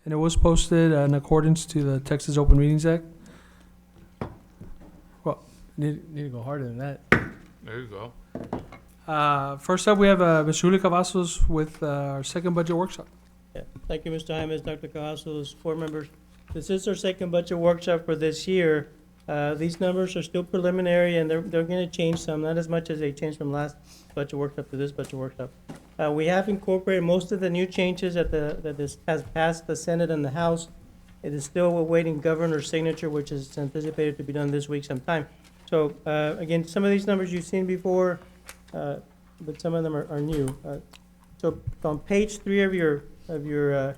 And it was posted in accordance to the Texas Open Meetings Act. Well, need to go harder than that. There you go. First up, we have Ms. Julie Cavazos with our second budget workshop. Yeah. Thank you, Mr. Jaimes, Dr. Cavazos, board members. This is our second budget workshop for this year. These numbers are still preliminary, and they're going to change some, not as much as they changed from last budget workshop to this budget workshop. We have incorporated most of the new changes that this has passed the Senate and the House. It is still awaiting governor's signature, which is anticipated to be done this week sometime. So, again, some of these numbers you've seen before, but some of them are new. So on page 3 of your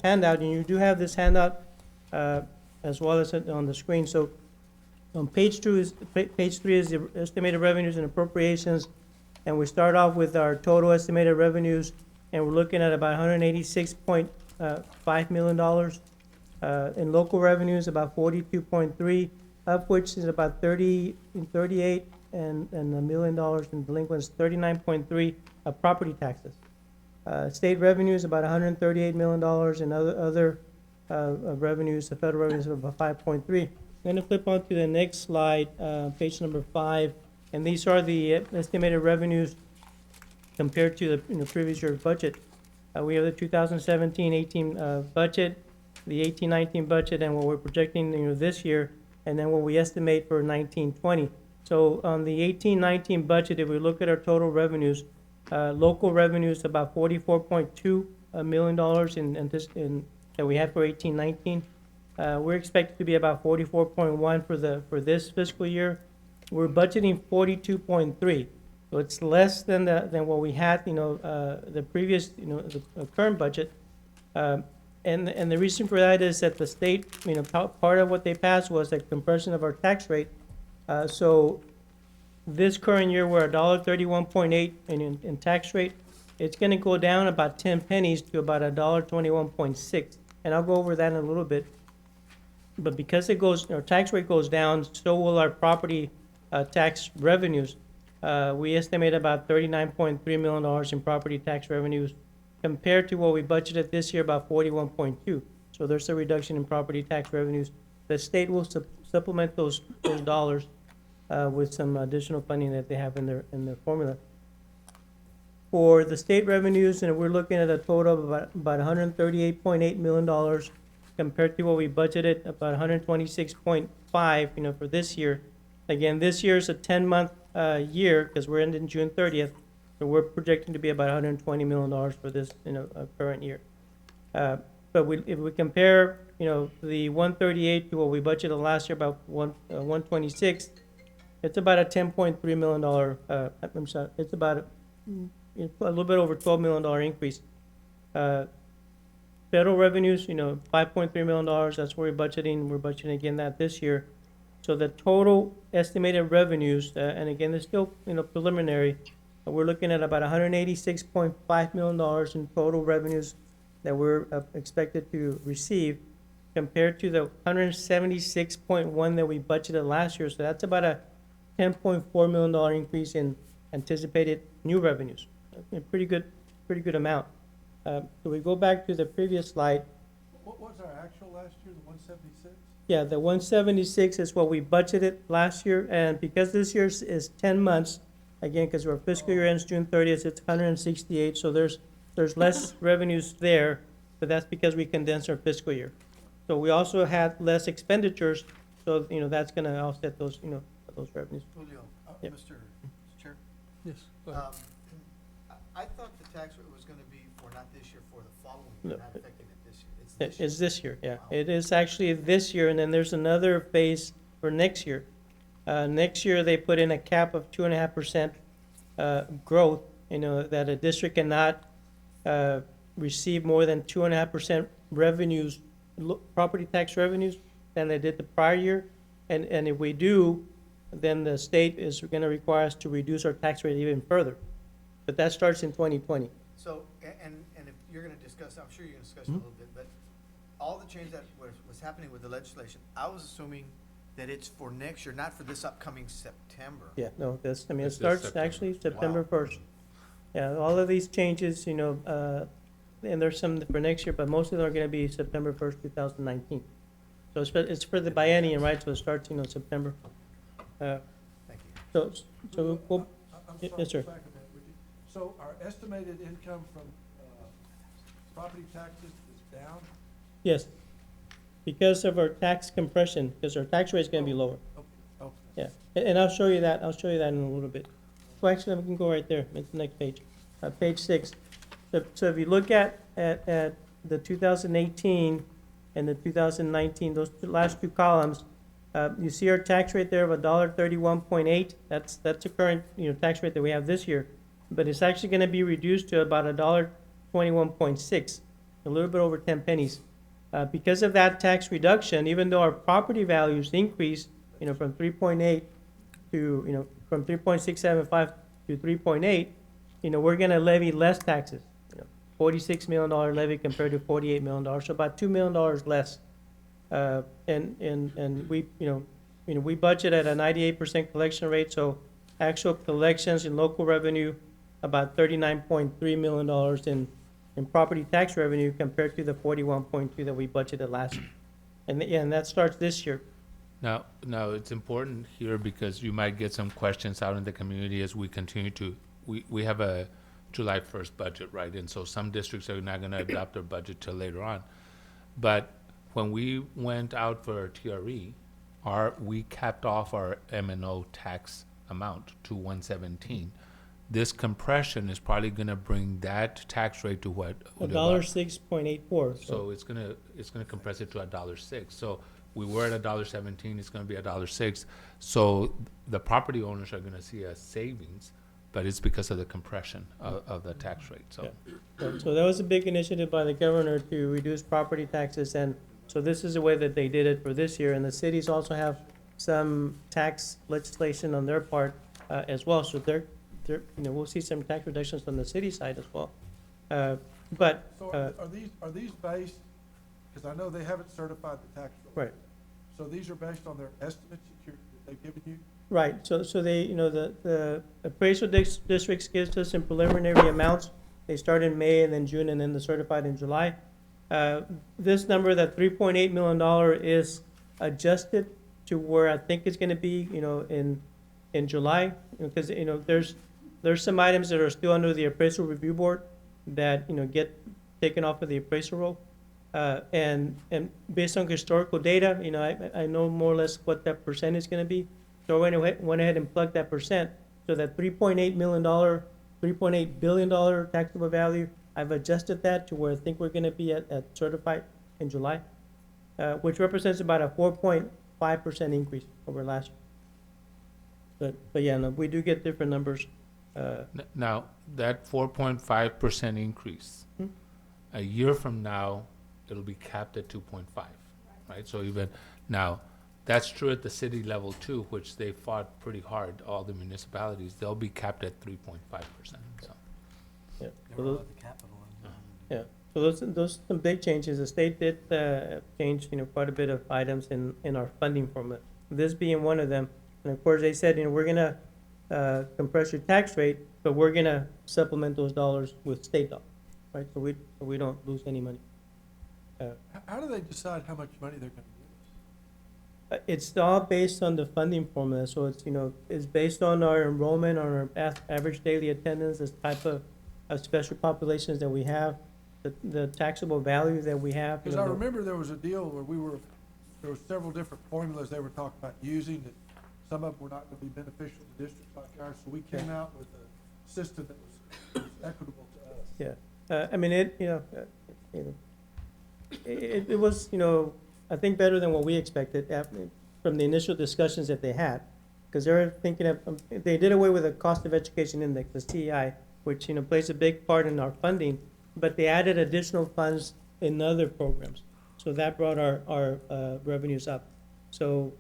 handout, and you do have this handout as well as on the screen. So on page 3 is the estimated revenues and appropriations, and we start off with our total estimated revenues, and we're looking at about $186.5 million. In local revenues, about 42.3, of which is about 38 and $1 million in delinquents, 39.3 of property taxes. State revenues about $138 million, and other revenues, the federal revenues of about 5.3. I'm going to flip on to the next slide, page number 5, and these are the estimated revenues compared to the previous year's budget. We have the 2017-18 budget, the 18-19 budget, and what we're projecting this year, and then what we estimate for 19-20. So on the 18-19 budget, if we look at our total revenues, local revenues about $44.2 million that we had for 18-19. We're expected to be about 44.1 for this fiscal year. We're budgeting 42.3, so it's less than what we had, the previous, the current budget. And the reason for that is that the state, part of what they passed was a compression of our tax rate. So this current year, we're $1.31.8 in tax rate. It's going to go down about 10 pennies to about $1.21.6, and I'll go over that in a little bit. But because our tax rate goes down, so will our property tax revenues. We estimate about $39.3 million in property tax revenues compared to what we budgeted this year, about 41.2. So there's a reduction in property tax revenues. The state will supplement those dollars with some additional funding that they have in their formula. For the state revenues, and we're looking at a total of about $138.8 million compared to what we budgeted, about 126.5, for this year. Again, this year is a 10-month year because we're ending June 30th, so we're projecting to be about $120 million for this, current year. But if we compare, the 138 to what we budgeted last year, about 126, it's about a $10.3 million. I'm sorry, it's about a little bit over $12 million increase. Federal revenues, $5.3 million. That's where we're budgeting. We're budgeting again that this year. So the total estimated revenues, and again, it's still preliminary. We're looking at about $186.5 million in total revenues that we're expected to receive, compared to the $176.1 that we budgeted last year. So that's about a $10.4 million increase in anticipated new revenues. A pretty good amount. So we go back to the previous slide. What was our actual last year, the 176? Yeah, the 176 is what we budgeted last year, and because this year is 10 months, again, because our fiscal year ends June 30th, it's 168, so there's less revenues there, but that's because we condensed our fiscal year. So we also had less expenditures, so that's going to offset those those revenues. Julio, Yep. Mr. Chair, Yes. Go ahead. I thought the tax rate was gonna be for not this year, for the following year, No. not affecting it this year. It's this year. It's this year, yeah. Wow. It is actually this year, and then there's another phase for next year. Next year, they put in a cap of 2.5% growth, that a district cannot receive more than 2.5% revenues, property tax revenues, than they did the prior year. And if we do, then the state is going to require us to reduce our tax rate even further. But that starts in 2020. So, and if you're gonna discuss, I'm sure you're gonna discuss it a little bit, but all the change that was happening with the legislation, I was assuming that it's for next year, not for this upcoming September. Yeah, no, it It's this starts September. actually September Wow. 1st. Yeah, all of these changes, and there's some for next year, but most of them are gonna be September 1st, 2019. So it's for the biennium, right, so it starts, September. Thank you. So, we'll, I'm Yes, sorry, sir. back a minute, would you? So our estimated income from property taxes is down? yes, because of our tax compression, because our tax rate is gonna be lower. Okay, okay. Yeah, and I'll show you that in a little bit. Well, actually, we can go right there, it's the next page, page 6. So if you look at the 2018 and the 2019, those last two columns, you see our tax rate there of $1.31.8. That's the current, tax rate that we have this year. But it's actually gonna be reduced to about $1.21.6, a little bit over 10 pennies. Because of that tax reduction, even though our property values increased, from 3.8 to, from 3.675 to 3.8, we're gonna levy less taxes. $46 million levy compared to $48 million, so about $2 million less. And we, we budget at a 98% collection rate, so actual collections in local revenue, about $39.3 million in property tax revenue compared to the 41.2 that we budgeted last year. And that starts this year. Now, it's important here because you might get some questions out in the community as we continue to, we have a July 1st budget, right? And so some districts are not gonna adopt their budget till later on. But when we went out for our TRE, we capped off our M&O tax amount to 117. This compression is probably gonna bring that tax rate to what? $6.84. So it's gonna compress it to $1.06. So we were at $1.17, it's gonna be $1.06. So the property owners are gonna see a savings, but it's because of the compression of the tax rate, so. So that was a big initiative by the governor to reduce property taxes, and so this is the way that they did it for this year. And the cities also have some tax legislation on their part as well. So we'll see some tax reductions on the city side as well. But So are these based, because I know they haven't certified the tax roll. right. So these are based on their estimates that they've given you? Right, so they, the appraisal districts gives us some preliminary amounts. They start in May and then June and then they're certified in July. This number, that $3.8 million is adjusted to where I think it's gonna be, in July. Because, there's some items that are still under the appraisal review board that, get taken off of the appraisal roll. And based on historical data, I know more or less what that percent is gonna be. So I went ahead and plugged that percent. So that $3.8 billion taxable value, I've adjusted that to where I think we're gonna be at certified in July, which represents about a 4.5% increase over last year. But yeah, no, we do get different numbers. Now, that 4.5% increase, Hmm? a year from now, it'll be capped at 2.5, right? So even, now, that's true at the city level too, which they fought pretty hard, all the municipalities, they'll be capped at 3.5%, so. Yeah. So those, yeah, so those some big changes. The state did change, quite a bit of items in our funding formula. This being one of them. And of course, they said, we're gonna compress your tax rate, but we're gonna supplement those dollars with state dollars, right? So we don't lose any money. How do they decide how much money they're gonna give us? It's all based on the funding formula, so it's, it's based on our enrollment, on our average daily attendance, this type of special populations that we have, the taxable value that we have. Because I remember there was a deal where there were several different formulas they were talking about using, that some of them were not gonna be beneficial to districts like ours, so we came out with a system that was equitable to us. Yeah, I mean, it was, I think better than what we expected from the initial discussions that they had. Because they were thinking of, they did away with the cost of education index, the CEI, which, plays a big part in our funding, but they added additional funds in other programs. So that brought our revenues up. So,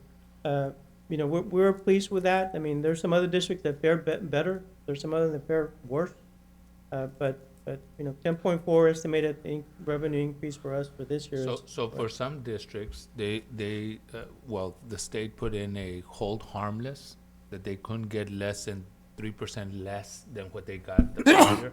we're pleased with that. I mean, there's some other districts that fare better. There's some other that fare worse. But 10.4 estimated revenue increase for us for this year. So for some districts, the state put in a hold harmless, that they couldn't get less than 3% less than what they got the prior year.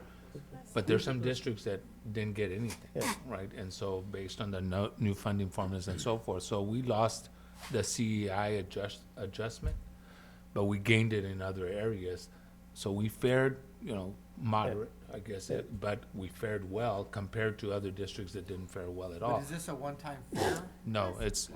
But there's some districts that didn't get anything, Yeah. right? And so based on the new funding formulas and so forth, so we lost the CEI adjustment, but we gained it in other areas. So we fared, moderate, I guess, but we fared well compared to other districts that didn't fare well at But all. is this a one-time fare? No, it's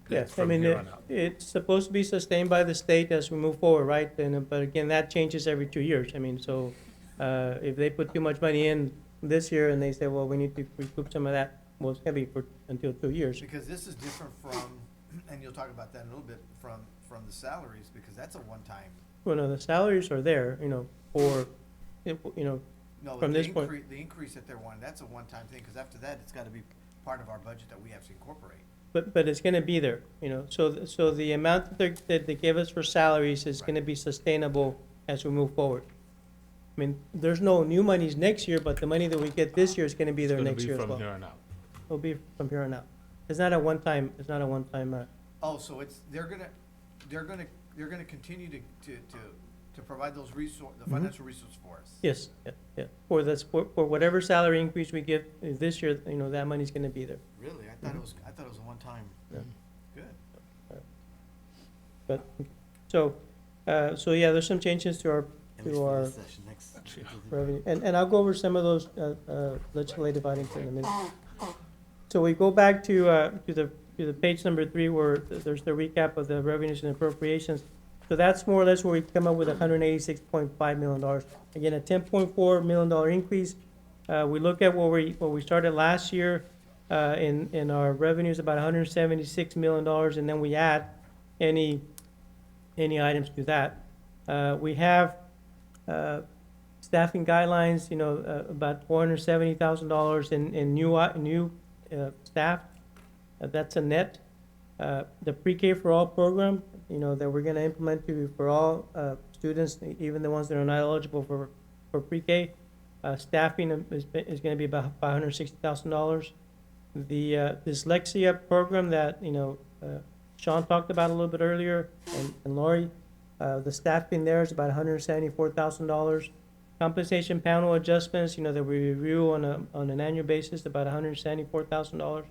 Yes, I from mean, here on out. it's supposed to be sustained by the state as we move forward, right? And, but again, that changes every 2 years. I mean, so, if they put too much money in this year and they say, well, we need to recoup some of that, well, it's gonna be for, until 2 years. Because this is different from, and you'll talk about that in a little bit, from the salaries, because that's a one-time. Well, no, the salaries are there, for, No, From the this point- increase, the increase that they're wanting, that's a one-time thing, because after that, it's gotta be part of our budget that we have to incorporate. but it's gonna be there, so the amount that they give us for salaries is gonna be sustainable as we move forward. I mean, there's no new monies next year, but the money that we get this year is gonna be It's there gonna next be year as from well. here on out. It'll be from here on out. It's not a one-time, Oh, so it's, they're gonna continue to provide those the financial resource for us? yes, yeah. For whatever salary increase we give this year, that money's gonna be there. Really? I thought it was a one-time. Yeah. Good. But, so yeah, there's some changes to our revenue. And I'll go over some of those, legislative items in a minute. So we go back to the page number 3 where there's the recap of the revenues and appropriations. So that's more or less where we come up with $186.5 million. Again, a $10.4 million increase. We look at where we started last year, in our revenues, about $176 million, and then we add any items to that. We have, staffing guidelines, about $470,000 in new staff. That's a net. The pre-K for all program, that we're gonna implement for all students, even the ones that are not eligible for pre-K. Staffing is gonna be about $560,000. The dyslexia program that, Sean talked about a little bit earlier, and Lori, the staffing there is about $174,000. Compensation panel adjustments, that we review on an annual basis, about $174,000.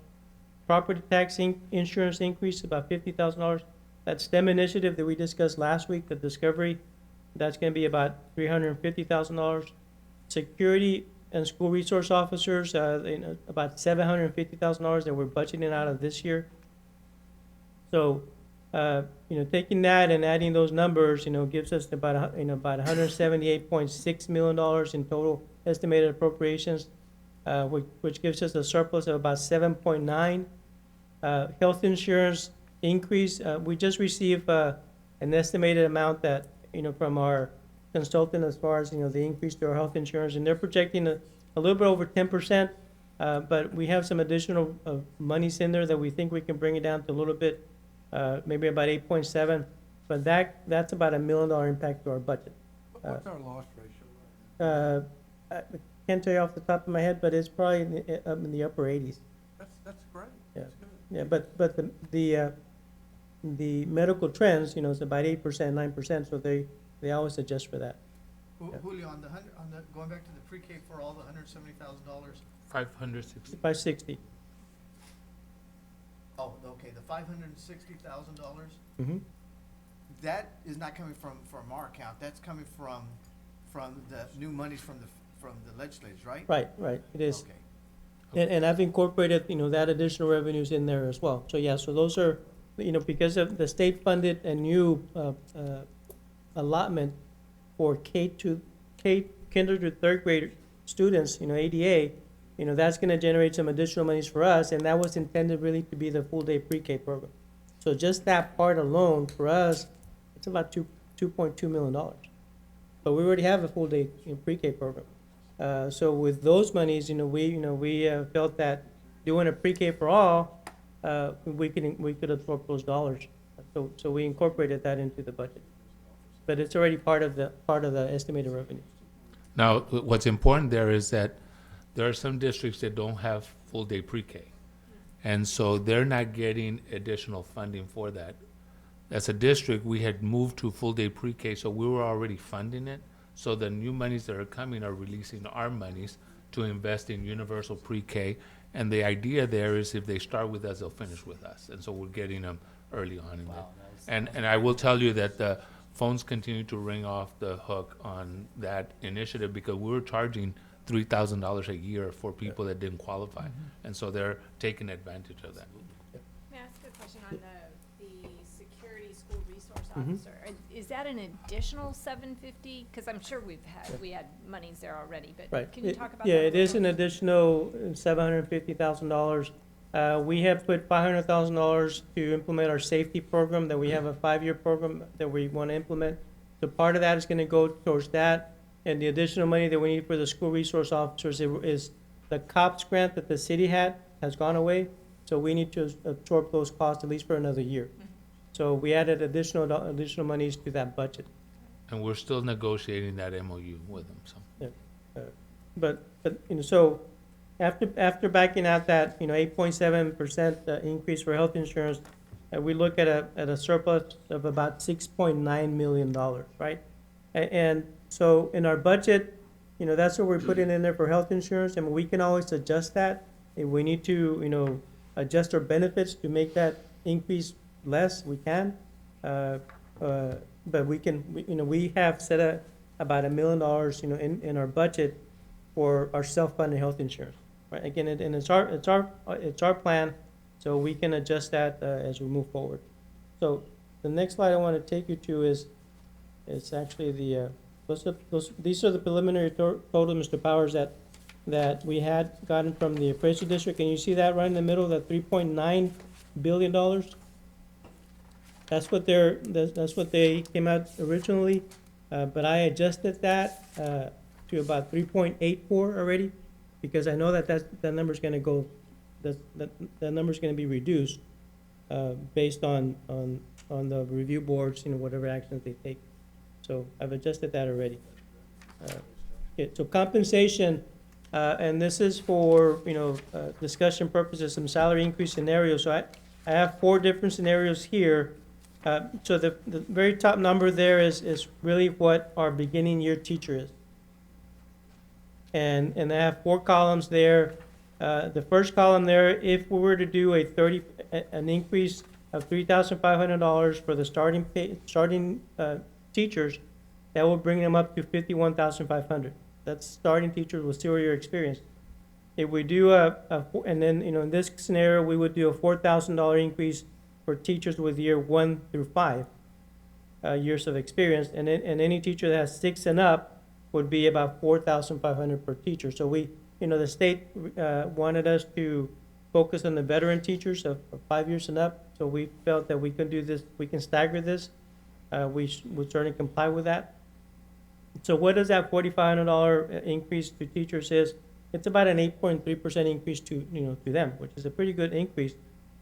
Property tax insurance increase, about $50,000. That STEM initiative that we discussed last week, the Discovery, that's gonna be about $350,000. Security and school resource officers, about $750,000 that we're budgeting out of this year. So, taking that and adding those numbers, gives us about $178.6 million in total estimated appropriations, which gives us a surplus of about 7.9. Health insurance increase, we just received an estimated amount that, from our consultant as far as, the increase to our health insurance, and they're projecting a little bit over 10%, but we have some additional monies in there that we think we can bring it down to a little bit, maybe about 8.7, but that's about $1 million impact to our budget. What's our loss ratio? I can't tell you off the top of my head, but it's probably in the upper 80s. That's great. Yeah. That's good. Yeah, but the medical trends, is about 8%, 9%, so they always adjust for that. Yeah. Julio, on the, going back to the pre-K for all the $170,000, 560. 560. oh, okay, the $560,000, Mm-hmm. that is not coming from our account, that's coming from the new monies from the legislators, right? Right, it is. Okay. And I've incorporated, that additional revenues in there as well. So, yeah, so those are, because of the state-funded and new allotment for kinder to third grade students, ADA, that's gonna generate some additional monies for us, and that was intended really to be the full-day pre-K program. So just that part alone, for us, it's about $2.2 million. But we already have a full-day pre-K program. So with those monies, we felt that doing a pre-K for all, we could absorb those dollars. So we incorporated that into the budget. But it's already part of the estimated revenue. Now, what's important there is that there are some districts that don't have full-day pre-K. And so they're not getting additional funding for that. As a district, we had moved to full-day pre-K, so we were already funding it. So the new monies that are coming are releasing our monies to invest in universal pre-K. And the idea there is if they start with us, they'll finish with us. And so we're getting them early on in there. And I will tell you that the phones continue to ring off the hook on that initiative because we were charging $3,000 a year for people that didn't qualify. And so they're taking advantage of that. May I ask a question on the security school resource Mhm. officer? Is that an additional $750? Because I'm sure we had monies there already, but Right. can you talk about that? Yeah, a it is little? an additional $750,000. We have put $500,000 to implement our safety program, that we have a 5-year program that we want to implement. So part of that is going to go towards that, and the additional money that we need for the school resource officers is the COPS grant that the city has gone away, so we need to absorb those costs at least for another year. So we added additional monies to that budget. And we're still negotiating that MOU with them, so. But, so after backing out that, 8.7% increase for health insurance, we look at a surplus of about $6.9 million, right? And so in our budget, that's what we're putting in there for health insurance, and we can always adjust that. If we need to, adjust our benefits to make that increase less, we can. But we have set about $1 million, in our budget for our self-funded health insurance, right? Again, and it's our plan, so we can adjust that as we move forward. So the next slide I want to take you to is actually these are the preliminary total, Mr. Powers, that we had gotten from the appraisal district. And you see that right in the middle, that $3.9 billion. That's what they came out originally, but I adjusted that to about 3.84 already, because I know that number's going to go, that number's going to be reduced based on the review boards, whatever actions they take. So I've adjusted that already. Okay, so compensation, and this is for discussion purposes, some salary increase scenarios. So I have 4 different scenarios here. So the very top number there is really what our beginning year teacher is. And I have 4 columns there. The first column there, if we were to do an increase of $3,500 for the starting teachers, that will bring them up to $51,500. That's starting teachers with 0-year experience. If we do and then in this scenario we would do a $4,000 increase for teachers with year 1 through 5 years of experience, and any teacher that has 6 and up would be about $4,500 per teacher. So we, the state wanted us to focus on the veteran teachers of 5 years and up. So we felt that we can do this, we can stagger this. We would certainly comply with that. So what does that $4,500 increase to teachers is? It's about an 8.3% increase to them, which is a pretty good increase.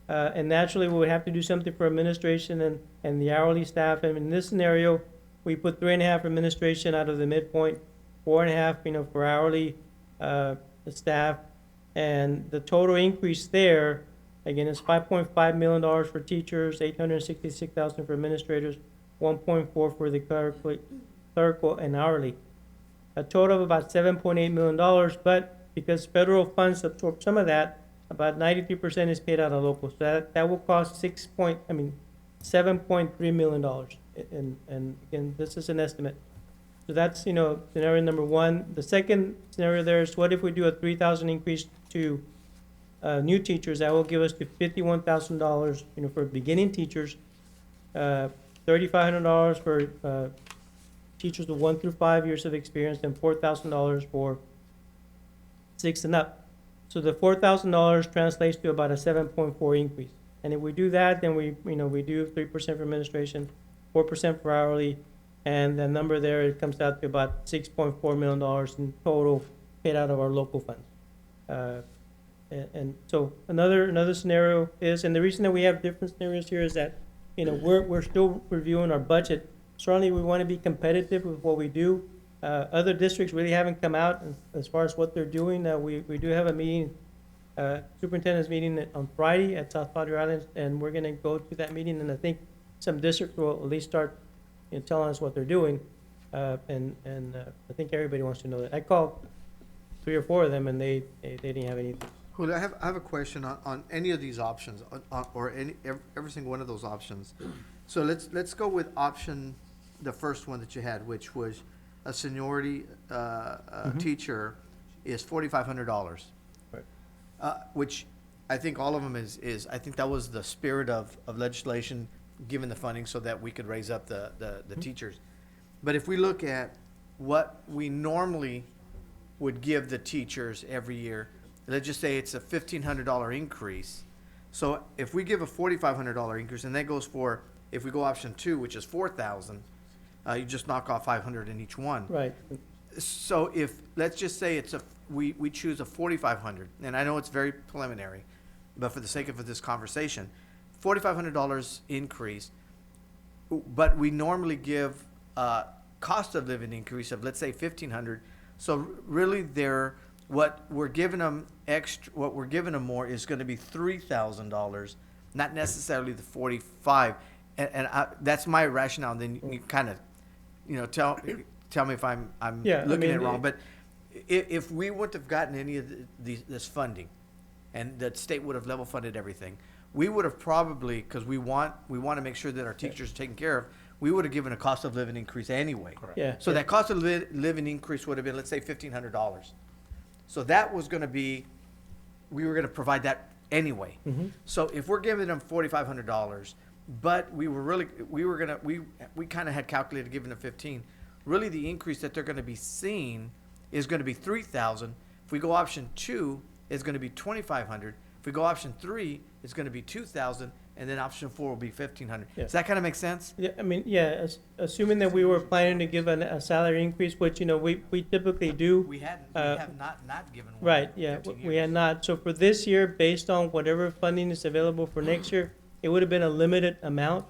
And naturally, we would have to do something for administration and the hourly staff. And in this scenario, we put 3.5 administration out of the midpoint, 4.5, for hourly staff, and the total increase there, again, is $5.5 million for teachers, $866,000 for administrators, 1.4 for the clerical and hourly. A total of about $7.8 million, but because federal funds absorb some of that, about 93% is paid out of local. So that will cost $7.3 million. And again, this is an estimate. So that's, scenario number 1. The second scenario there is, what if we do a 3,000 increase to new teachers? That will give us to $51,000, for beginning teachers, $3,500 for teachers with 1 through 5 years of experience, and $4,000 for 6 and up. So the $4,000 translates to about a 7.4 increase. And if we do that, then we do 3% for administration, 4% for hourly, and the number there, it comes out to about $6.4 million in total paid out of our local funds. And so another scenario is, and the reason that we have different scenarios here is that, we're still reviewing our budget. Certainly, we want to be competitive with what we do. Other districts really haven't come out as far as what they're doing. We do have a meeting, superintendent's meeting on Friday at South Padre Island, and we're going to go to that meeting, and I think some districts will at least start telling us what they're doing. And I think everybody wants to know that. I called 3 or 4 of them, and they didn't have anything. Julio, I have a question on any of these options, or every single one of those options. So let's go with option, the first one that you had, which was a seniority, teacher is $4,500. Right. Which I think all of them is, I think that was the spirit of legislation, given the funding so that we could raise up the teachers. But if we look at what we normally would give the teachers every year, let's just say it's a $1,500 increase. So if we give a $4,500 increase, and that goes for, if we go option 2, which is 4,000, you just knock off 500 in each one. Right. So if, let's just say we choose a 4,500, and I know it's very preliminary, but for the sake of this conversation, $4,500 increase, but we normally give a cost of living increase of, let's say, 1,500. So really what we're giving them more is gonna be $3,000, not necessarily the 45. And that's my rationale, and then you kind of, tell me if I'm Yeah, I looking at it mean, wrong. But if we wouldn't have gotten any of this funding, and the state would have level funded everything, we would have probably, because we want to make sure that our teachers are taken care of, we would have given a cost of living increase anyway. Yeah. So that cost of living increase would have been, let's say, $1,500. So that was going to be, we were going to provide that anyway. Mhm. So if we're giving them $4,500, but we kind of had calculated giving them 15. Really, the increase that they're going to be seeing is going to be 3,000. If we go option 2, it's going to be 2,500. If we go option 3, it's going to be 2,000, and then option 4 will be 1,500. Yeah. Does that kind of make sense? Yeah, I mean, yeah, assuming that we were planning to give a salary increase, which, we typically do. We have not given one. Right, in yeah, 15 we had years. not. So for this year, based on whatever funding is available for next year, it would have been a limited amount,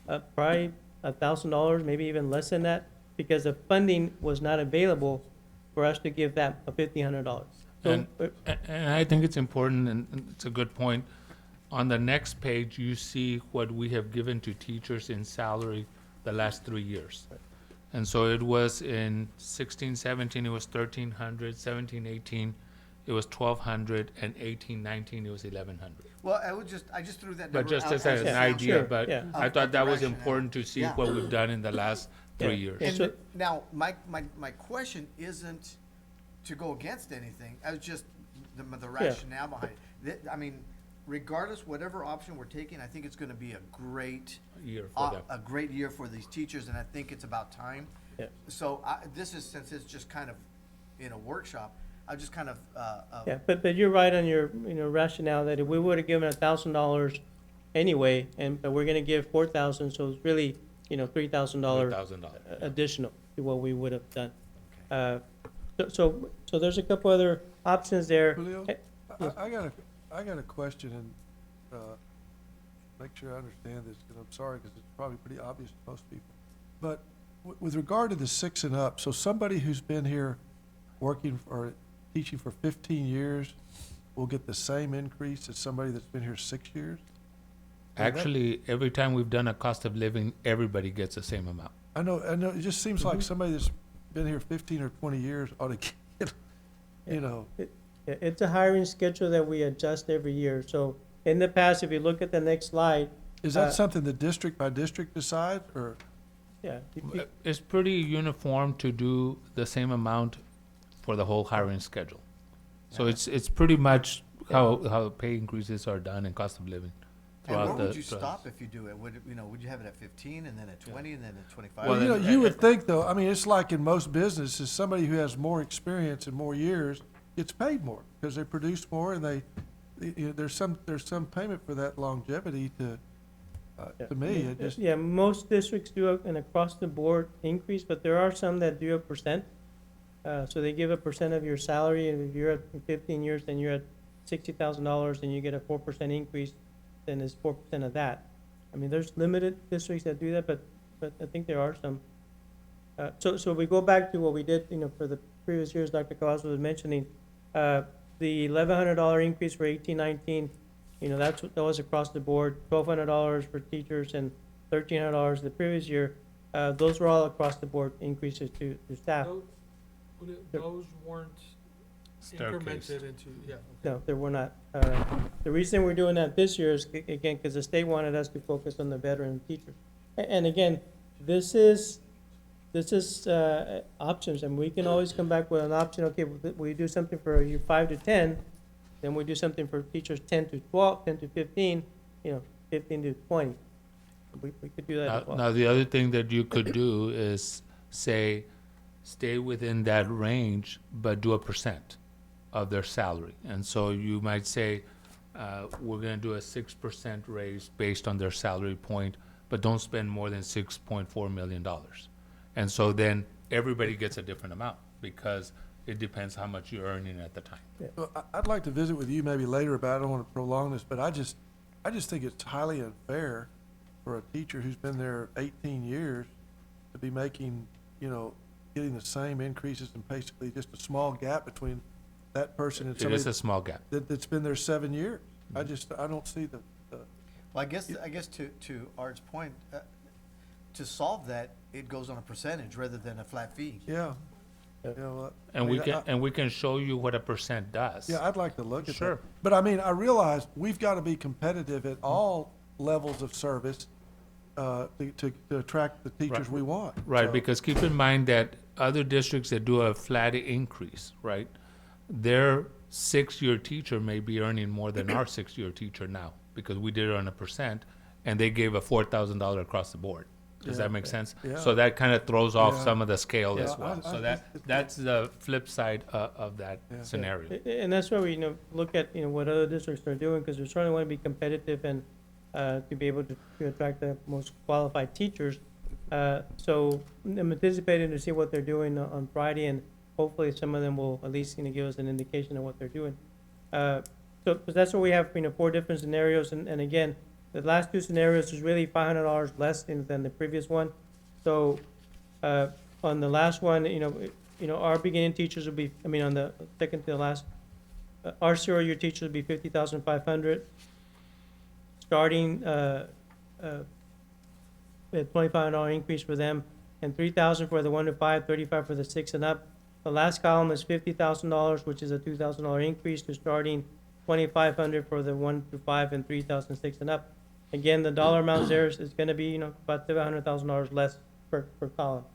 probably $1,000, maybe even less than that, because the funding was not available for us to give that a $1,500. So, And I think it's important, and it's a good point. On the next page, you see what we have given to teachers in salary the last 3 years. And so it was in 16, 17, it was 1,300, 17, 18, it was 1,200, and 18, 19, it was 1,100. Well, I just threw that But number just out as as an a idea, Sure, but yeah. I thought that was Direction, important to see yeah. what we've done in the last 3 Yeah. years. Yeah. And So- now, my question isn't to go against anything. I was just the rationale behind it. I mean, regardless, whatever option we're taking, I think it's going to be a great Year for them. a great year for these teachers, and I think it's about time. Yeah. So since it's just kind of in a workshop, I just kind of Yeah, but you're right on your, rationale that if we would have given $1,000 anyway, but we're gonna give 4,000, so it's really, $3,000 $3,000. additional to what we would have done. So there's a couple other options there. Julio, Eh, I got a question, and make sure I understand this, because I'm sorry, because it's probably pretty obvious to most people. But with regard to the 6 and up, so somebody who's been here working or teaching for 15 years will get the same increase as somebody that's been here 6 years? Actually, every time we've done a cost of living, everybody gets the same amount. I know, it just seems like somebody that's been here 15 or 20 years ought to get, Yeah, it's a hiring schedule that we adjust every year. So in the past, if you look at the next slide, Is that something the district by district decides, or? yeah, It's pretty uniform to do the same amount for the whole hiring schedule. So it's pretty much how pay increases are done and cost of living and where throughout would you throughout- stop if you do it? Would you have it at 15 and then at 20 and then at 25? Well, Well, then- you would think, though, I mean, it's like in most businesses, somebody who has more experience and more years gets paid more, because they produce more, and there's some payment for that longevity to me, it just. Yeah, most districts do an across-the-board increase, but there are some that do a percent. So they give a percent of your salary, and if you're at 15 years, then you're at $60,000, and you get a 4% increase, then it's 4% of that. I mean, there's limited districts that do that, but I think there are some. So we go back to what we did, for the previous years, Dr. Cavazos was mentioning, the $1,100 increase for 18-19, that was across the board, $1,200 for teachers and $1,300 the previous year. Those were all across the board increases to staff. Those weren't Staircase. incremented into, yeah. No, there were not. The reason we're doing that this year is, again, because the state wanted us to focus on the veteran teachers. And again, this is options, and we can always come back with an option. Okay, we do something for year 5 to 10, then we do something for teachers 10 to 12, 10 to 15, 15 to 20. We could do that Now, as well. now, the other thing that you could do is say, stay within that range, but do a percent of their salary. And so you might say, we're gonna do a 6% raise based on their salary point, but don't spend more than $6.4 million. And so then everybody gets a different amount, because it depends how much you're earning at the time. Well, I'd like to visit with you maybe later about it. I don't want to prolong this, but I just think it's highly unfair for a teacher who's been there 18 years to be making, getting the same increases and basically just a small gap between that person and It somebody is a small gap. that's been there 7 years. I don't see the, Well, I guess to Art's point, to solve that, it goes on a percentage rather than a flat fee. yeah. Yeah. And we can show you what a percent does. Yeah, I'd like to look at that. Sure. But I mean, I realize we've got to be competitive at all levels of service to attract the teachers we want. Right, So- because keep in mind that other districts that do a flat increase, right? Their 6-year teacher may be earning more than our 6-year teacher now, because we did it on a percent, and they gave a $4,000 across the board. Does Yeah. that make sense? Yeah. So that kind of throws off Yeah. some of the scale as Yeah, well. I So think that's the flip side of that Yeah. scenario. And that's why we, look at, what other districts are doing, because we certainly want to be competitive and, to be able to attract the most qualified teachers. So I'm anticipating to see what they're doing on Friday, and hopefully some of them will at least, give us an indication of what they're doing. So that's what we have, 4 different scenarios, and again, the last 2 scenarios is really $500 less than the previous one. So, on the last one, our beginning teachers will be, on the second to the last, our 0-year teachers will be 50,500. Starting, a $2,500 increase for them, and 3,000 for the 1 to 5, 35 for the 6 and up. The last column is $50,000, which is a $2,000 increase to starting 2,500 for the 1 to 5 and 3,006 and up. Again, the dollar amounts there is gonna be, about $700,000 less per column.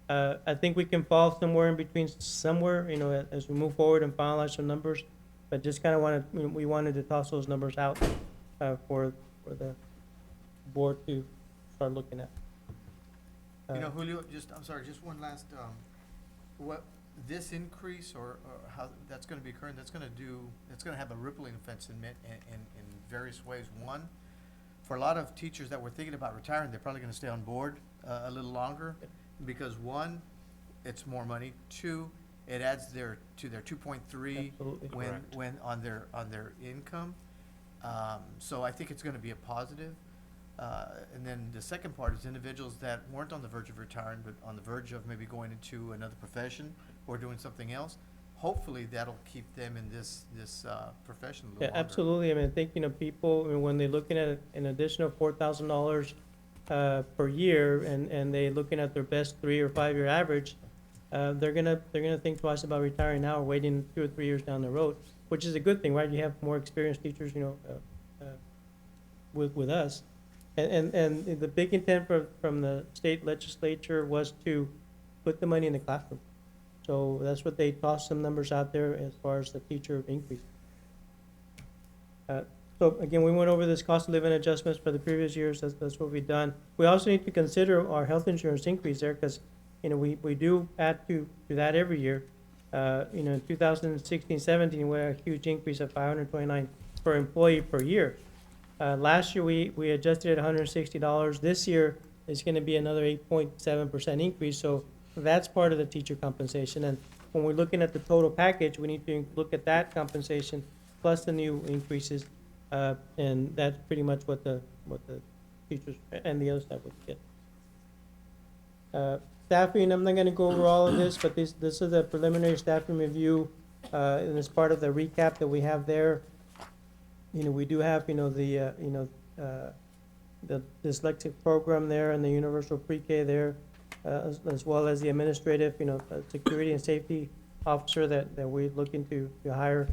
I think we can fall somewhere in between, as we move forward and finalize some numbers, but just kind of we wanted to toss those numbers out, for the board to start looking at. Julio, I'm sorry, just one last, what, this increase or how that's gonna be occurring, that's gonna have a rippling effect in various ways. One, for a lot of teachers that were thinking about retiring, they're probably gonna stay on board a little longer, because 1, it's more money. 2, it adds to their 2.3 Absolutely. when on their income. So I think it's gonna be a positive. And then the second part is individuals that weren't on the verge of retiring, but on the verge of maybe going into another profession or doing something else. Hopefully, that'll keep them in this profession a little Yeah, longer. absolutely. I think, people, when they're looking at an additional $4,000 per year, and they're looking at their best 3 or 5 year average, they're gonna think twice about retiring now or waiting 2 or 3 years down the road, which is a good thing, right? You have more experienced teachers, with us. And the big intent from the state legislature was to put the money in the classroom. So that's what they tossed some numbers out there as far as the teacher increase. So again, we went over this cost of living adjustments for the previous years. That's what we've done. We also need to consider our health insurance increase there, because, we do add to that every year. In 2016-17, we had a huge increase of $529 per employee per year. Last year, we adjusted at $160. This year, it's gonna be another 8.7% increase, so that's part of the teacher compensation. And when we're looking at the total package, we need to look at that compensation plus the new increases, and that's pretty much what the teachers and the other staff would get. Staffing, I'm not gonna go over all of this, but this is a preliminary staffing review, and it's part of the recap that we have there. We do have, the dyslexic program there and the universal pre-K there, as well as the administrative, security and safety officer that we're looking to hire,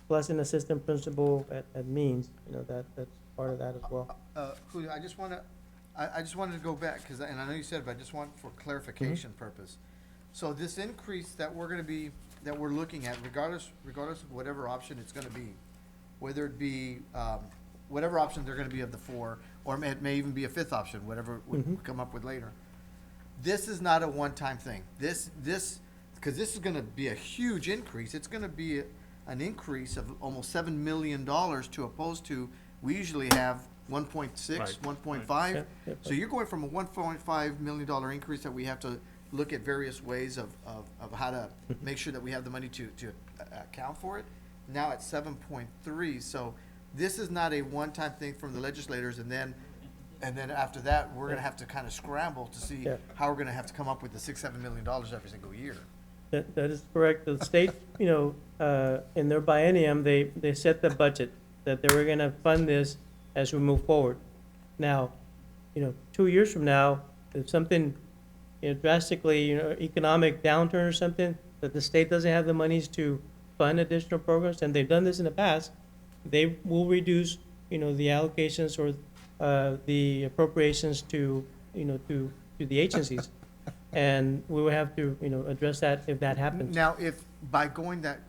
plus an assistant principal at Means, that's part of that as well. Julio, I just wanted to go back, and I know you said it, but I just want for clarification purpose. So this increase that we're looking at, regardless of whatever option it's gonna be, whether it be, whatever option they're gonna be of the four, or it may even be a fifth option, whatever we come up with later. This is not a one-time thing. Because this is gonna be a huge increase. It's gonna be an increase of almost $7 million to opposed to, we usually have 1.6, Right. 1.5. Yeah. So you're going from a $1.5 million increase that we have to look at various ways of how to make sure that we have the money to account for it. Now at 7.3, so this is not a one-time thing from the legislators, and then after that, we're gonna have to kind of scramble to see Yeah. how we're gonna have to come up with the $6-7 million every single year. That is correct. The state, in their biennium, they set the budget, that they were gonna fund this as we move forward. Now, 2 years from now, if something, drastically, economic downturn or something, that the state doesn't have the monies to fund additional programs, and they've done this in the past, they will reduce, the allocations or, the appropriations to the agencies. And we will have to, address that if that happens. Now, if by going that,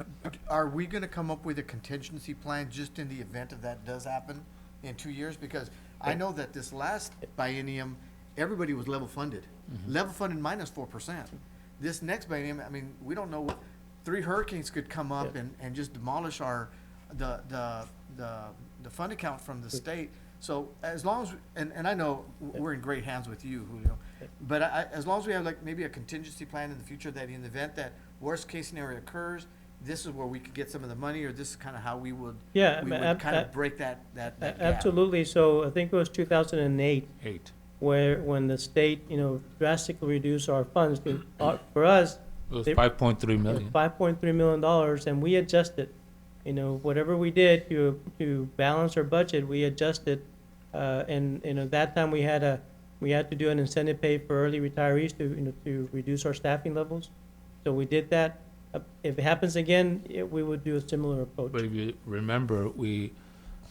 are we gonna come up with a contingency plan just in the event of that does happen in 2 years? Because I know that this last biennium, everybody was level funded. Level funded minus 4%. This next biennium, I mean, we don't know what, 3 hurricanes could come up and just demolish the fund account from the state. So as long as, and I know we're in great hands with you, Julio, but as long as we have like maybe a contingency plan in the future that in the event that worst case scenario occurs, this is where we could get some of the money, or this is kind of how we would kind of break that gap. Absolutely. So I think it was 2008 8. when the state, drastically reduced our funds. For us, It was They- 5.3 million. $5.3 million, and we adjusted. Whatever we did to balance our budget, we adjusted. And at that time, we had to do an incentive pay for early retirees to reduce our staffing levels. So we did that. If it happens again, we would do a similar approach. But if you remember,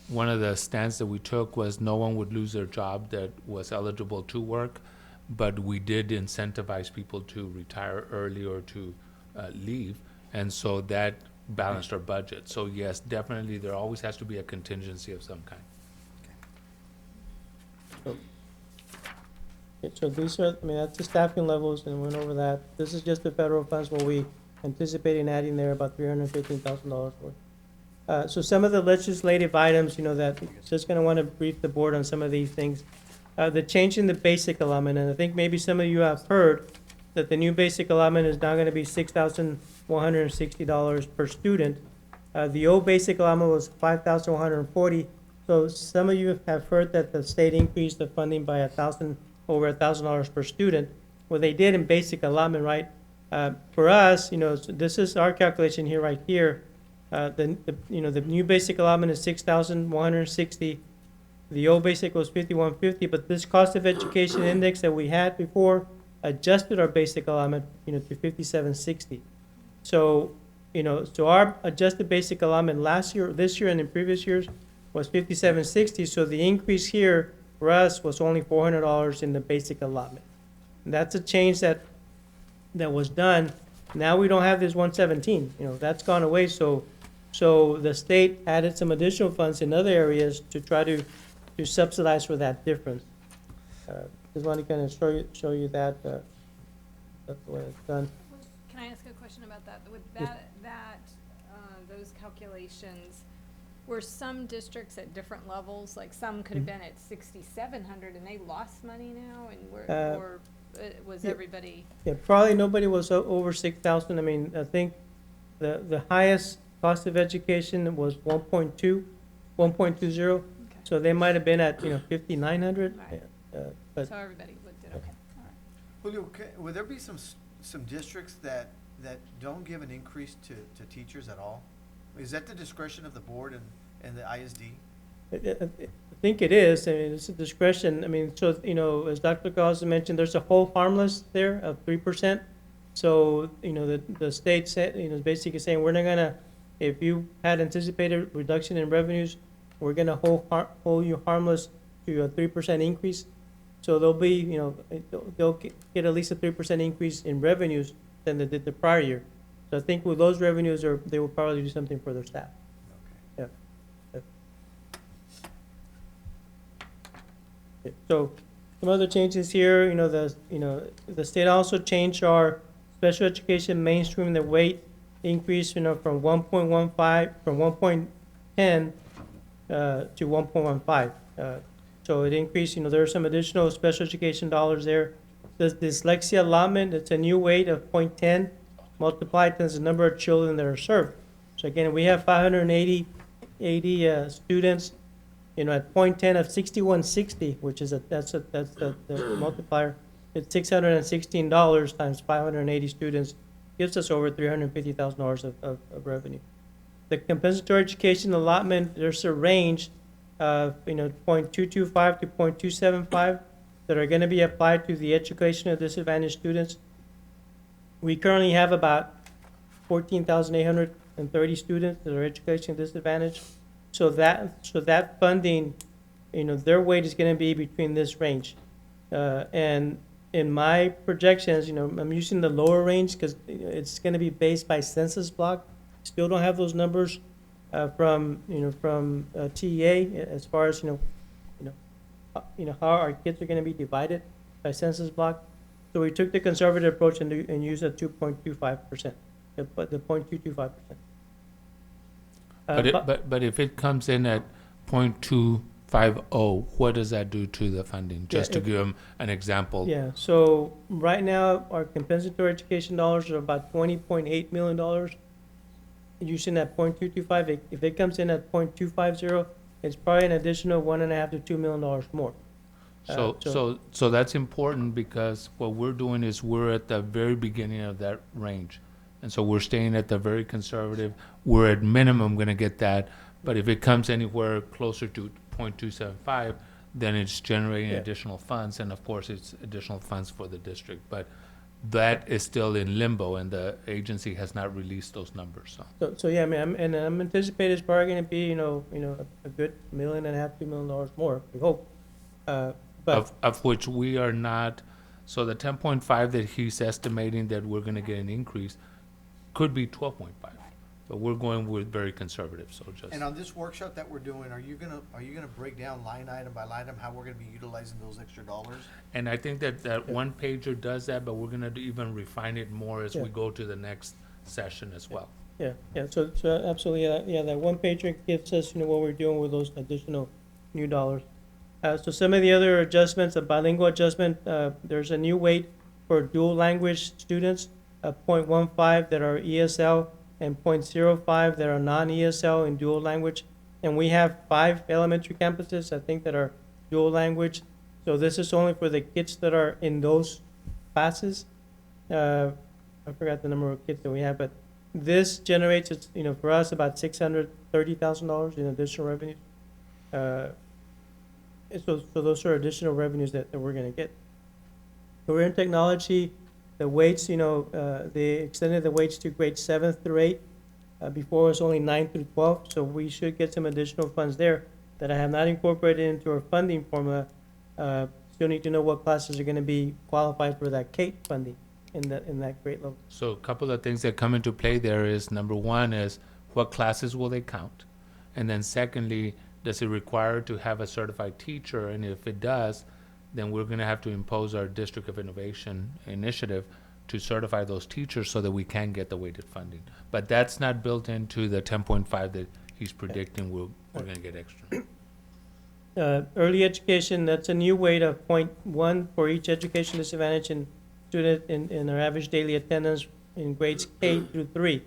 one of the stands that we took was no one would lose their job that was eligible to work, but we did incentivize people to retire early or to leave, and so that balanced our budget. So yes, definitely, there always has to be a contingency of some kind. So these are, that's the staffing levels, and went over that. This is just the federal funds where we anticipating adding there about $315,000 worth. So some of the legislative items, that just gonna wanna brief the board on some of these things. The change in the basic allotment, and I think maybe some of you have heard that the new basic allotment is now gonna be $6,160 per student. The old basic allotment was $5,140. So some of you have heard that the state increased the funding by over $1,000 per student. Well, they did in basic allotment, right? For us, so this is our calculation here, right here. The new basic allotment is $6,160. The old basic was $5,150, but this cost of education index that we had before adjusted our basic allotment, to $5,760. So, so our adjusted basic allotment last year, this year, and in previous years was $5,760. So the increase here for us was only $400 in the basic allotment. And that's a change that was done. Now we don't have this 117. That's gone away. So the state added some additional funds in other areas to try to subsidize for that difference. Just want to kind of show you that. That's the way it's done. Can I ask a question about that? With Yes. those calculations, were some districts at different levels? Like some could have been at 6,700 and they lost money now, and was yeah. everybody? Yeah, probably nobody was over 6,000. I think the highest cost of education was 1.20. Okay. So they might have been at 5,900. Right. But So everybody looked at, okay, all right. Julio, will there be some districts that don't give an increase to teachers at all? Is that the discretion of the board and the ISD? I think it is, I mean, it's a discretion, I mean, so, you know, as Dr. Gauss mentioned, there's a whole harmless there of 3%. So, you know, the state said, you know, is basically saying, we're not gonna, if you had anticipated reduction in revenues, we're gonna hold you harmless to a 3% increase. So there'll be, you know, they'll get at least a 3% increase in revenues than they did the prior year. So I think with those revenues, they will probably do something for their staff. Yeah. Yeah. So some other changes here, you know, the state also changed our special education mainstream, the weight increase, you know, from 1.10 to 1.15. So it increased, you know, there are some additional special education dollars there. The dyslexia allotment, it's a new weight of 0.10 multiplied times the number of children that are served. So again, we have 580 students, you know, at 0.10 of 6160, which is that's the multiplier. It's $616 times 580 students, gives us over $350,000 of revenue. The compensatory education allotment, there's a range of, you know, 0.225 to 0.275 that are going to be applied to the education of disadvantaged students. We currently have about 14,830 students that are education disadvantaged. So that funding, you know, their weight is going to be between this range. And in my projections, you know, I'm using the lower range because it's going to be based by census block. Still don't have those numbers from TEA as far as you know how our kids are going to be divided by census block. So we took the conservative approach and used a 2.25%, the 0.225%. But if it comes in at 0.250, what does that do to the funding? Just to give them an example. Yeah, so right now, our compensatory education dollars are about $20.8 million. Using that 0.225, if it comes in at 0.250, it's probably an additional $1.5 to $2 million more. So that's important because what we're doing is we're at the very beginning of that range. And so we're staying at the very conservative. We're at minimum going to get that. But if it comes anywhere closer to 0.275, then it's generating additional funds. And of course, it's additional funds for the district. But that is still in limbo, and the agency has not released those numbers. So yeah, I mean, I'm anticipating it's probably going to be, a good $1.5 million, $2 million more, we hope. But Of which we are not, so the 10.5 that he's estimating that we're gonna get an increase could be 12.5. But we're going with very conservative, so just. And on this workshop that we're doing, are you gonna break down line item by line item how we're gonna be utilizing those extra dollars? And I think that one pager does that, but we're gonna even refine it more as we go to the next session as well. Yeah, so absolutely, that one pager gives us, what we're doing with those additional new dollars. So some of the other adjustments, a bilingual adjustment, there's a new weight for dual language students, 0.15 that are ESL and 0.05 that are non-ESL in dual language. And we have 5 elementary campuses, I think, that are dual language. So this is only for the kids that are in those classes. I forgot the number of kids that we have, but this generates, for us about $630,000 in additional revenue. So those are additional revenues that we're gonna get. Career and technology, the weights, they extended the weights to grades 7 through 8. Before it was only 9 through 12, so we should get some additional funds there that I have not incorporated into our funding formula. Still need to know what classes are gonna be qualified for that CAPE funding in that grade level. So a couple of things that come into play there is, number one is, what classes will they count? And then secondly, does it require to have a certified teacher? And if it does, then we're gonna have to impose our District of Innovation initiative to certify those teachers so that we can get the weighted funding. But that's not built into the 10.5 that he's predicting we're gonna get extra. Early education, that's a new weight of 0.1 for each education disadvantage and student in their average daily attendance in grades K through 3.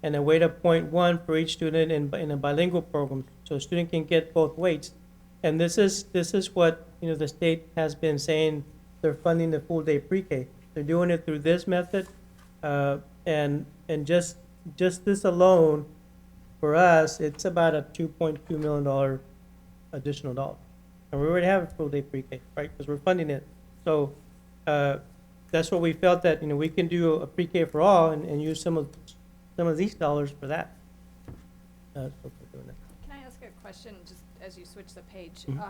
And a weight of 0.1 for each student in a bilingual program, so a student can get both weights. And this is what the state has been saying they're funding the full day pre-K. They're doing it through this method, and just this alone, for us, it's about a $2.2 million additional dollars. And we already have a full day pre-K, right, because we're funding it. So, that's what we felt that, we can do a pre-K for all and use some of these dollars for that. That's what we're doing now. Can I ask a question, just as you switch the page? Mhm.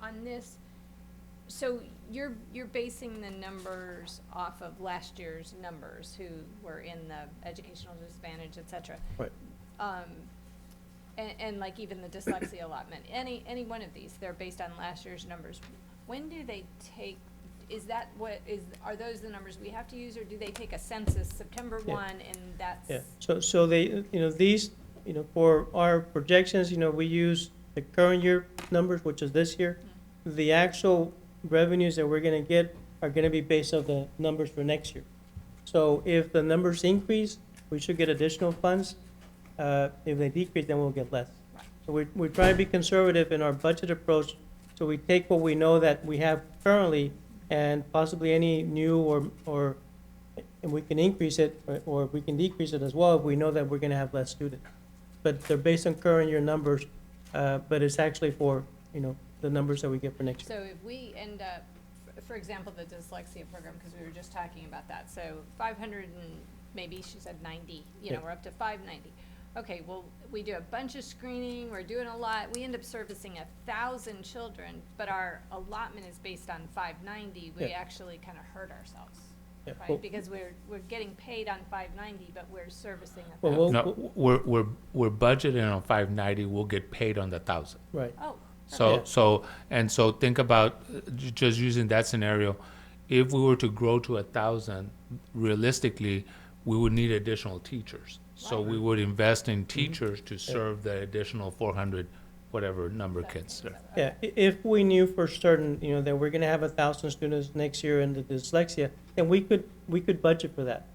On this, so you're basing the numbers off of last year's numbers, who were in the educational disadvantage, et cetera. Right. And like even the dyslexia allotment, any one of these, they're based on last year's numbers. When do they take, are those the numbers we have to use, or do they take a census September Yeah. 1 and that's? Yeah, so they, these, for our projections, we use the current year numbers, which is this year. The actual revenues that we're gonna get are gonna be based on the numbers for next year. So if the numbers increase, we should get additional funds. If they decrease, then we'll get less. So we try to be conservative in our budget approach, so we take what we know that we have currently and possibly any new and we can increase it, or we can decrease it as well if we know that we're gonna have less students. But they're based on current year numbers, but it's actually for, the numbers that we get for next year. So if we end up, for example, the dyslexia program, because we were just talking about that, so 500 and maybe she said 90, Yeah. we're up to 590. Okay, well, we do a bunch of screening, we're doing a lot, we end up servicing 1,000 children, but our allotment is based on 590, we Yeah. actually kind of hurt ourselves, Yeah, right? well- Because we're getting paid on 590, but we're servicing Well, 1,000. No, we're budgeting on 590, we'll get paid on the 1,000. Right, Oh, So, Yeah. so think about, just using that scenario, if we were to grow to 1,000, realistically, we would need additional teachers. So we would invest in teachers to serve the additional 400, whatever number of kids there. yeah, if we knew for certain, that we're gonna have 1,000 students next year in the dyslexia, then we could budget for that.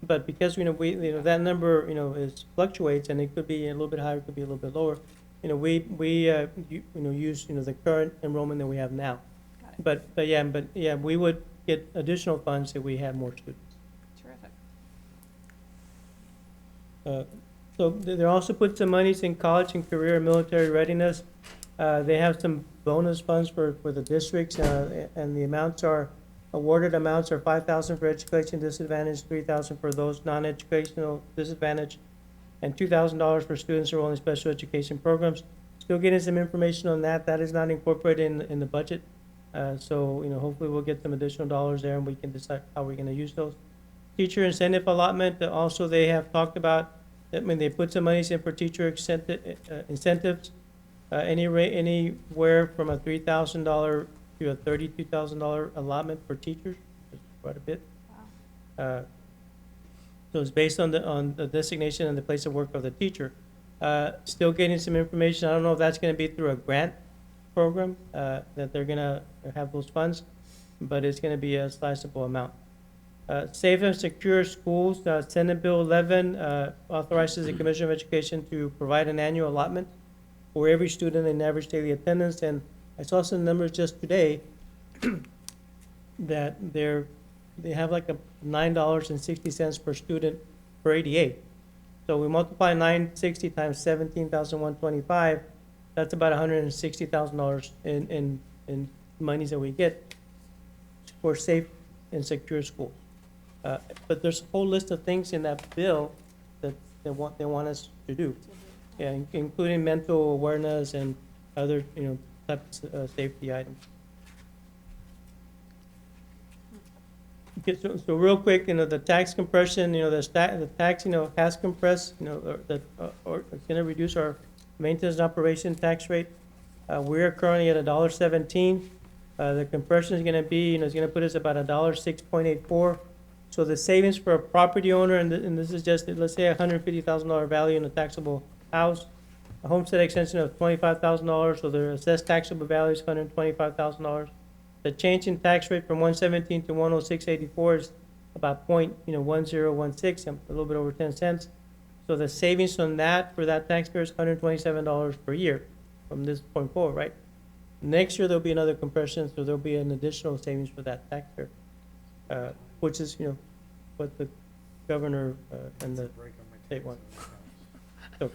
But because, that number, fluctuates, and it could be a little bit higher, it could be a little bit lower, we use, the current enrollment that we have now. got it, But yeah, we would get additional funds if we had more students. terrific. So they also put some monies in college and career and military readiness. They have some bonus funds for the districts, and the awarded amounts are 5,000 for education disadvantage, 3,000 for those non-educational disadvantage, and $2,000 for students enrolled in special education programs. Still getting some information on that. That is not incorporated in the budget. So, hopefully we'll get some additional dollars there and we can decide how we're gonna use those. Teacher incentive allotment, also they have talked about, they put some monies in for teacher incentives, anywhere from a $3,000 to a $32,000 allotment for teachers, which is quite a bit. Wow. So it's based on the designation and the place of work of the teacher. Still getting some information. I don't know if that's gonna be through a grant program, that they're gonna have those funds, but it's gonna be a sizable amount. Safe and secure schools, Senate Bill 11 authorizes the Commissioner of Education to provide an annual allotment for every student in average daily attendance. And I saw some numbers just today that they have like a $9.60 per student per ADA. So we multiply 960 times 17,125, that's about $160,000 in monies that we get for safe and secure schools. But there's a whole list of things in that bill that they want us to do. Yeah, including mental awareness and other, types of safety items. Okay, so real quick, the tax compression, the tax, has compressed, or it's gonna reduce our maintenance and operation tax rate. We're currently at $1.17. The compression is gonna be, it's gonna put us about $6.84. So the savings for a property owner, and this is just, let's say, $150,000 value in a taxable house, a homestead exemption of $25,000, so their assessed taxable value is $125,000. The change in tax rate from 117 to 106.84 is about 1016, a little bit over 10 cents. So the savings on that for that taxpayer is $127 per year from this point forward, right? Next year there'll be another compression, so there'll be an additional savings for that taxpayer, which is what the governor and the state want. So,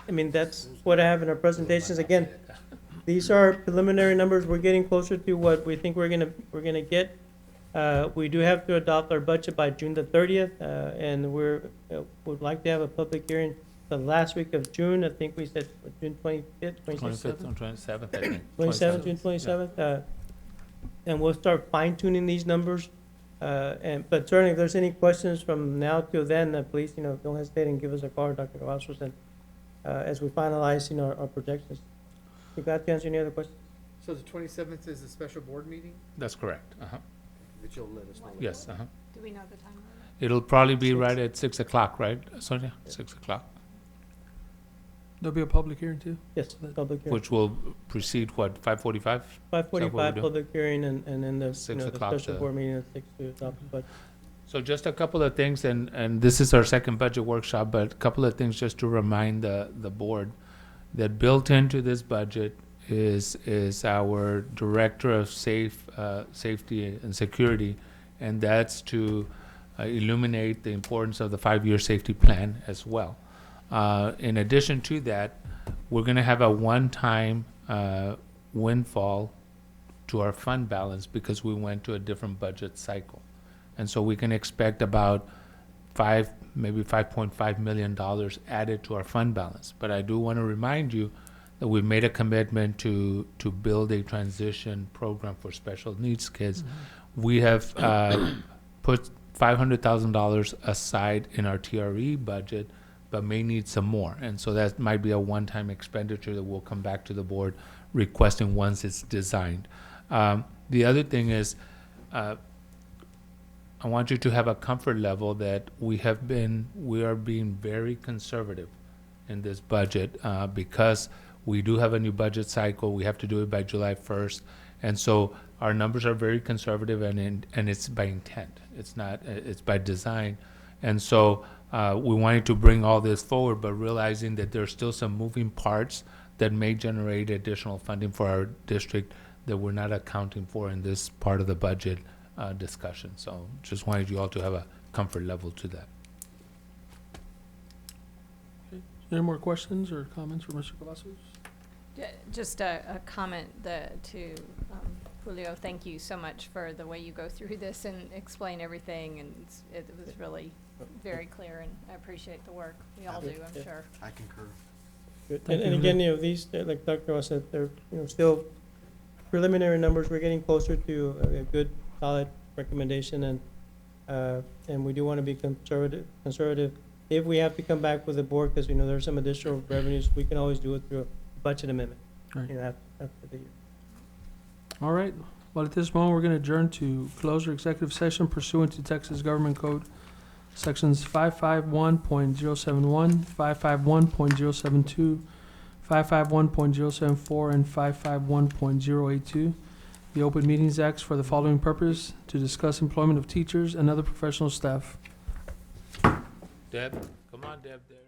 I mean, that's what I have in our presentations. Again, these are preliminary numbers. We're getting closer to what we think we're gonna get. We do have to adopt our budget by June the 30th, and would like to have a public hearing the last week of June. I think we said June 25th, 25th 26th, and 27th, I think. 27th, June 27th. And we'll start fine tuning these numbers. But certainly if there's any questions from now till then, please, don't hesitate and give us a call, Dr. Cavazos, and as we finalize, our projections. You got to answer any other questions? So the 27th is a special board meeting That's correct, that you'll let us know? yes, Do we know the time? It'll probably be right at 6 o'clock, right, Sonia? 6 o'clock, There'll be a public hearing too. Yes, public hearing. which will precede, what, 5:45? 5:45 do? public hearing, and then the, 6 the o'clock special to- board meeting at 6 to adopt the budget. So just a couple of things, and this is our second budget workshop, but a couple of things just to remind the board that built into this budget is our Director of Safety and Security, and that's to illuminate the importance of the 5-year safety plan as well. In addition to that, we're gonna have a one-time windfall to our fund balance because we went to a different budget cycle. And so we can expect about maybe $5.5 million added to our fund balance. But I do want to remind you that we've made a commitment to build a transition program for special needs kids. We have put $500,000 aside in our TRE budget, but may need some more. And so that might be a one-time expenditure that will come back to the board requesting once it's designed. The other thing is, I want you to have a comfort level that we are being very conservative in this budget because we do have a new budget cycle. We have to do it by July 1st. And so our numbers are very conservative and it's by intent. It's by design. And so we wanted to bring all this forward, but realizing that there's still some moving parts that may generate additional funding for our district that we're not accounting for in this part of the budget discussion. So just wanted you all to have a comfort level to that. Any more questions or comments for Mr. Cavazos? Just a comment to Julio. Thank you so much for the way you go through this and explain everything, and it was really very clear, and I appreciate the work. We all do, I'm sure. I concur. Good. Thank And you, again, these, like Dr. Ross said, they're, still preliminary numbers. We're getting closer to a good, solid recommendation, and we do want to be conservative. If we have to come back with the board, because, there's some additional revenues, we can always do it through a budget amendment, Right. after the year. All right. Well, at this moment, we're going to adjourn to close our executive session pursuant to Texas Government Code Sections 551.071, 551.072, 551.074, and 551.082. The Open Meetings Act for the following purpose: to discuss employment of teachers and other professional staff. Deb, come on, Deb, there.